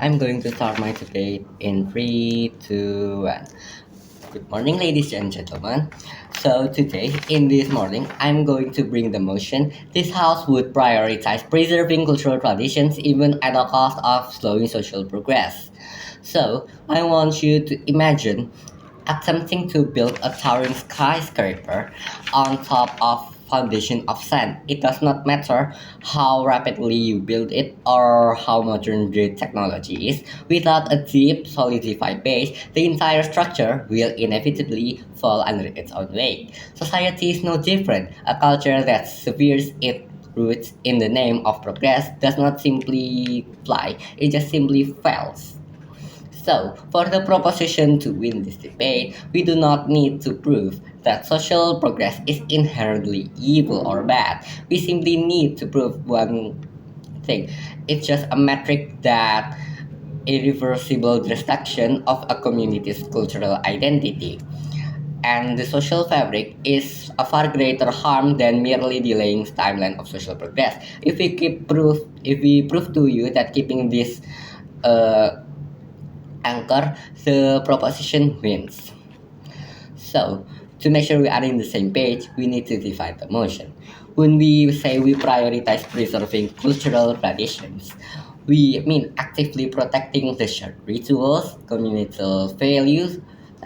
I'm going to start my debate in 3, 2, 1. Good morning, ladies and gentlemen. So, today, in this morning, I'm going to bring the motion this House would prioritize preserving cultural traditions even at the cost of slowing social progress. So, I want you to imagine attempting to build a towering skyscraper on top of foundation of sand. It does not matter how rapidly you build it or how modern the technology is. Without a deep, solidified base, the entire structure will inevitably fall under its own weight. Society is no different. A culture that severes its roots in the name of progress does not simply fly, it just simply fails. So, for the proposition to win this debate, we do not need to prove that social progress is inherently evil or bad. We simply need to prove one thing. It's just a metric that irreversible destruction of a community's cultural identity and the social fabric is a far greater harm than merely delaying timeline of social progress. If we prove to you that keeping this uh, anchor, the proposition wins. So, to make sure we are in the same page, we need to define the motion. When we say we prioritize preserving cultural traditions, we mean actively protecting the shared rituals, communal values,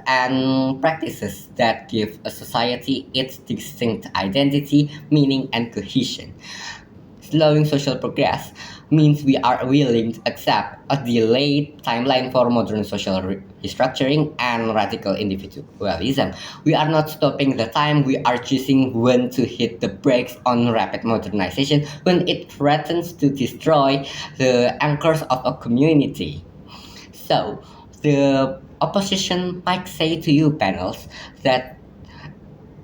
and practices that give a society its distinct identity, meaning, and cohesion. Slowing social progress means we are willing to accept a delayed timeline for modern social restructuring and radical individualism. We are not stopping the time, we are choosing when to hit the brakes on rapid modernization when it threatens to destroy the anchors of a community. So, the opposition might say to you, panels, that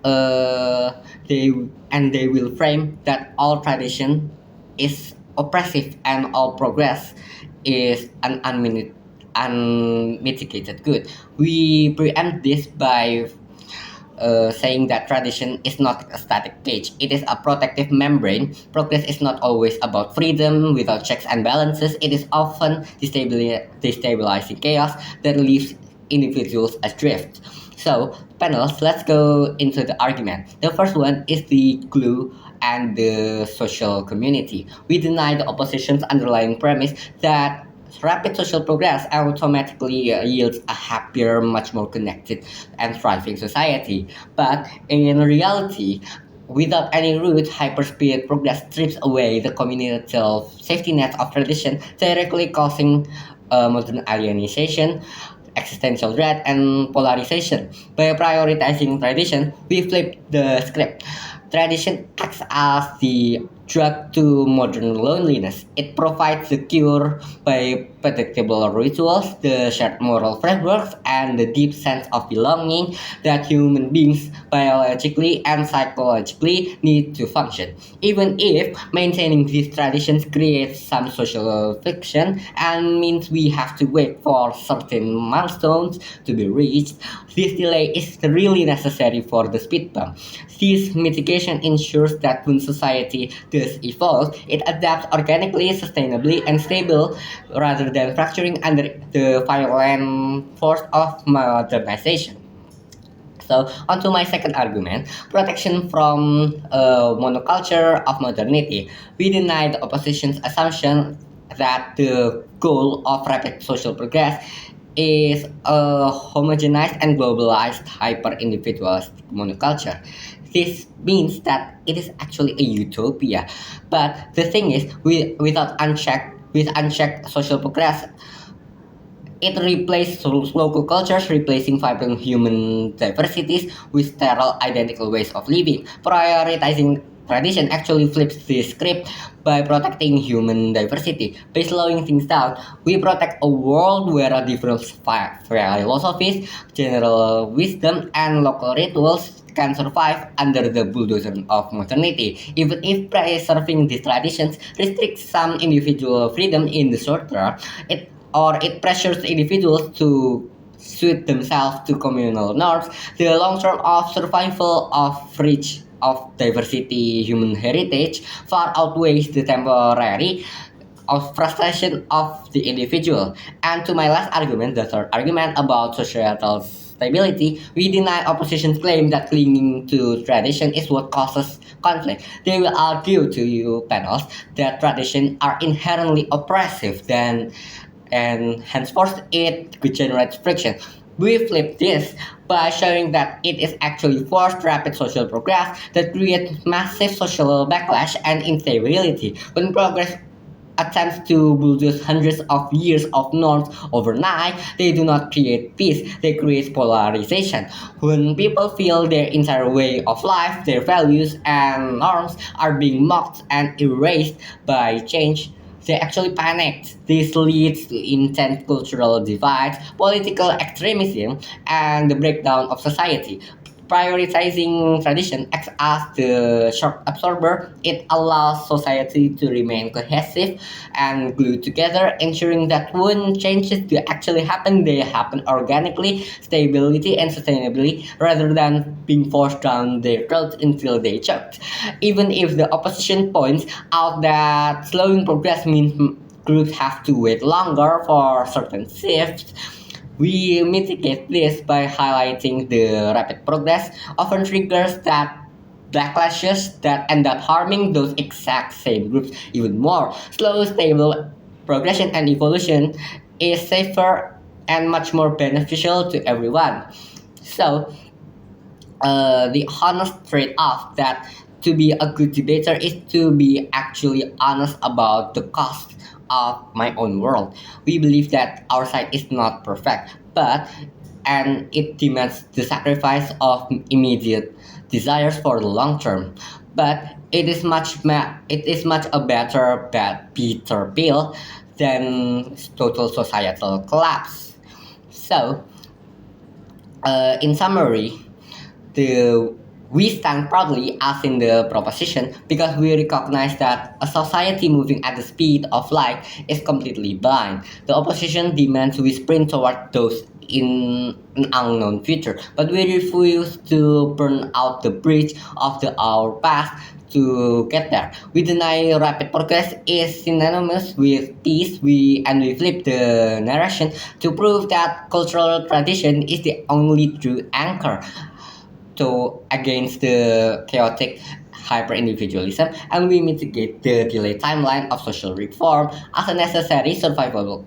uh, they they will frame that all tradition is oppressive and all progress is an unmitigated good. We preempt this by saying that tradition is not a static cage, it is a protective membrane. Progress is not always about freedom without checks and balances, it is often destabilizing chaos that leaves individuals adrift. So, panels, let's go into the argument. The first one is the glue and the social community. We deny the opposition's underlying premise that rapid social progress automatically yields a happier, much more connected, and thriving society. But in reality, without any root, hyperspeed progress strips away the communal safety net of tradition, directly causing modern alienation, existential dread, and polarization. By prioritizing tradition, we flip the script. Tradition acts as the drug to modern loneliness. It provides the cure by predictable rituals, the shared moral frameworks, and the deep sense of belonging that human beings biologically and psychologically need to function. Even if maintaining these traditions creates some social friction and means we have to wait for certain milestones to be reached, this delay is really necessary for the speed bump. This mitigation ensures that when society does evolve, it adapts organically, sustainably, and stable rather than fracturing under the violent force of modernization. So, on to my second argument protection from monoculture of modernity. We deny the opposition's assumption that the goal of rapid social progress is a homogenized and globalized hyper individualistic monoculture. This means that it is actually a utopia. But the thing is, with unchecked social progress, it replaced local cultures, replacing vibrant human diversities with sterile identical ways of living. Prioritizing tradition actually flips the script by protecting human diversity. By slowing things down, we protect a world where a different philosophies, general wisdom, and local rituals can survive under the bulldozer of modernity. Even if preserving these traditions restricts some individual freedom in the short term, it pressures individuals to suit themselves to communal norms, the long term of survival of rich of diversity human heritage far outweighs the temporary of frustration of the individual. And to my last argument, the third argument about societal stability, we deny opposition's claim that clinging to tradition is what causes conflict. They will argue to you panels that traditions are inherently oppressive then and henceforth it generates friction. We flip this by showing that it is actually forced rapid social progress that creates massive social backlash and instability. When progress attempts to bulldoze hundreds of years of norms overnight, they do not create peace, they create polarization. When people feel their entire way of life, their values and norms are being mocked and erased by change, they actually panic. This leads to intense cultural divides, political extremism, and the breakdown of society. Prioritizing tradition acts as the shock absorber. It allows society to remain cohesive and glued together, ensuring that when changes do actually happen, they happen organically, stability, and sustainably, rather than being forced down their throats until they choke. Even if the opposition points out that slowing progress means groups have to wait longer for certain shifts, we mitigate this by highlighting the rapid progress often triggers that backlashes that end up harming those exact same groups even more. Slow, stable progression and evolution is safer and much more beneficial to everyone. So, the honest trade-off that to be a good debater is to be actually honest about the cost of my own world. We believe that our side is not perfect, but and it demands the sacrifice of immediate desires for the long term. But it is much a better pill than total societal collapse. So, in summary, the we stand proudly as in the proposition because we recognize that a society moving at the speed of light is completely blind. The opposition demands we sprint toward those in an unknown future, but we refuse to burn out the bridge of our past to get there. We deny rapid progress is synonymous with peace. We flip the narration to prove that cultural tradition is the only true anchor to against the chaotic hyper-individualism, and we mitigate the delayed timeline of social reform as a necessary survivable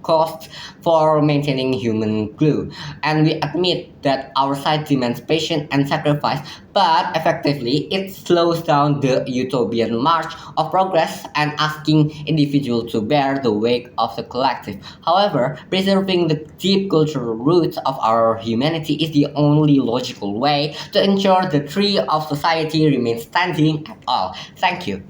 cost for maintaining human glue. And we admit that our side demands patience and sacrifice, but effectively it slows down the utopian march of progress and asking individuals to bear the weight of the collective. However, preserving the deep cultural roots of our humanity is the only logical way to ensure the tree of society remains standing at all. Thank you.